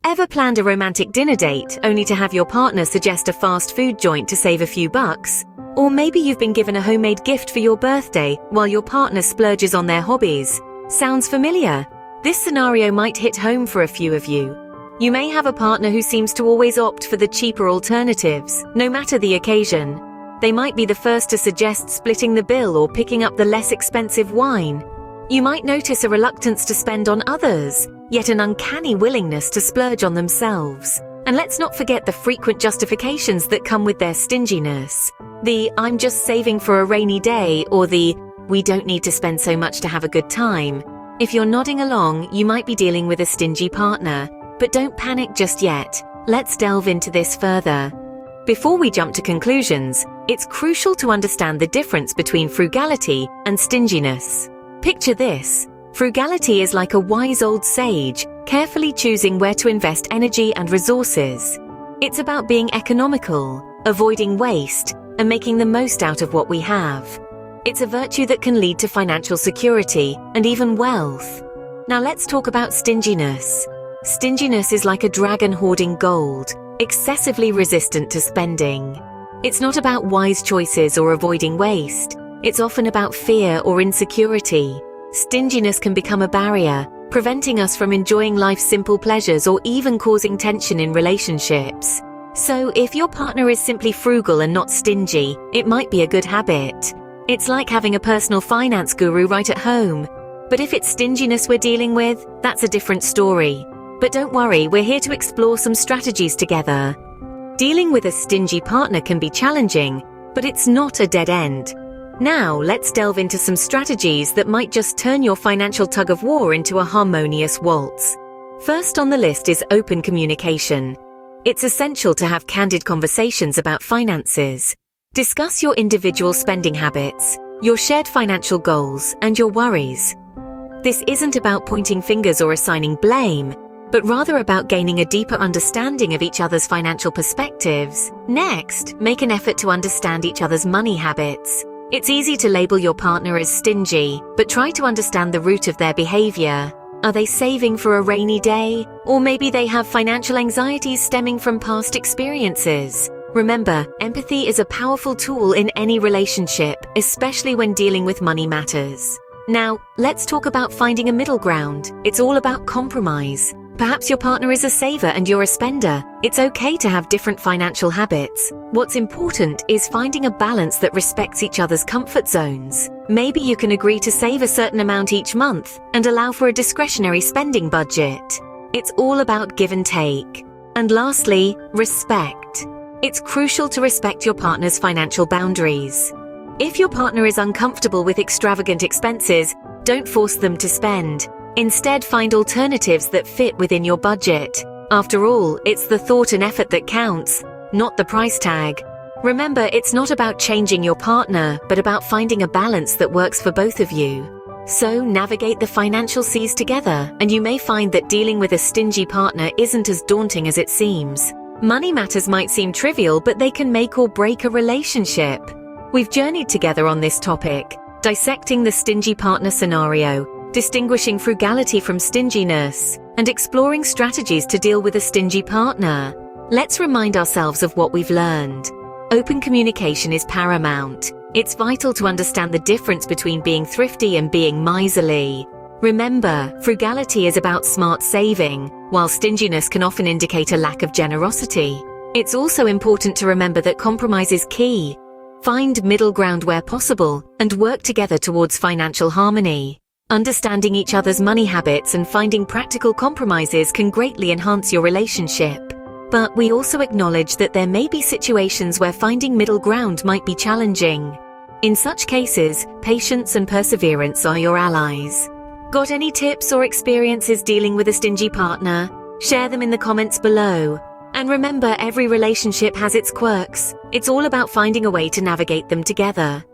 Ever planned a romantic dinner date only to have your partner suggest a fast food joint to save a few bucks? Or maybe you've been given a homemade gift for your birthday while your partner splurges on their hobbies. Sounds familiar? This scenario might hit home for a few of you. You may have a partner who seems to always opt for the cheaper alternatives, no matter the occasion. They might be the first to suggest splitting the bill or picking up the less expensive wine. You might notice a reluctance to spend on others, yet an uncanny willingness to splurge on themselves. And let's not forget the frequent justifications that come with their stinginess. The "I'm just saving for a rainy day" or the "we don't need to spend so much to have a good time." If you're nodding along, you might be dealing with a stingy partner. But don't panic just yet. Let's delve into this further. Before we jump to conclusions, it's crucial to understand the difference between frugality and stinginess. Picture this. Frugality is like a wise old sage, carefully choosing where to invest energy and resources. It's about being economical, avoiding waste, and making the most out of what we have. It's a virtue that can lead to financial security and even wealth. Now let's talk about stinginess. Stinginess is like a dragon hoarding gold, excessively resistant to spending. It's not about wise choices or avoiding waste. It's often about fear or insecurity. Stinginess can become a barrier, preventing us from enjoying life's simple pleasures or even causing tension in relationships. So if your partner is simply frugal and not stingy, it might be a good habit. It's like having a personal finance guru right at home. But if it's stinginess we're dealing with, that's a different story. But don't worry, we're here to explore some strategies together. Dealing with a stingy partner can be challenging, but it's not a dead end. Now, let's delve into some strategies that might just turn your financial tug-of-war into a harmonious waltz. First on the list is open communication. It's essential to have candid conversations about finances. Discuss your individual spending habits, your shared financial goals, and your worries. This isn't about pointing fingers or assigning blame, but rather about gaining a deeper understanding of each other's financial perspectives. Next, make an effort to understand each other's money habits. It's easy to label your partner as stingy, but try to understand the root of their behavior. Are they saving for a rainy day? Or maybe they have financial anxieties stemming from past experiences. Remember, empathy is a powerful tool in any relationship, especially when dealing with money matters. Now, let's talk about finding a middle ground. It's all about compromise. Perhaps your partner is a saver and you're a spender. It's okay to have different financial habits. What's important is finding a balance that respects each other's comfort zones. Maybe you can agree to save a certain amount each month and allow for a discretionary spending budget. It's all about give and take. And lastly, respect. It's crucial to respect your partner's financial boundaries. If your partner is uncomfortable with extravagant expenses, don't force them to spend. Instead, find alternatives that fit within your budget. After all, it's the thought and effort that counts, not the price tag. Remember, it's not about changing your partner, but about finding a balance that works for both of you. So, navigate the financial seas together, and you may find that dealing with a stingy partner isn't as daunting as it seems. Money matters might seem trivial, but they can make or break a relationship. We've journeyed together on this topic, dissecting the stingy partner scenario, distinguishing frugality from stinginess, and exploring strategies to deal with a stingy partner. Let's remind ourselves of what we've learned. Open communication is paramount. It's vital to understand the difference between being thrifty and being miserly. Remember, frugality is about smart saving, while stinginess can often indicate a lack of generosity. It's also important to remember that compromise is key. Find middle ground where possible, and work together towards financial harmony. Understanding each other's money habits and finding practical compromises can greatly enhance your relationship. But we also acknowledge that there may be situations where finding middle ground might be challenging. In such cases, patience and perseverance are your allies. Got any tips or experiences dealing with a stingy partner? Share them in the comments below. And remember, every relationship has its quirks. It's all about finding a way to navigate them together.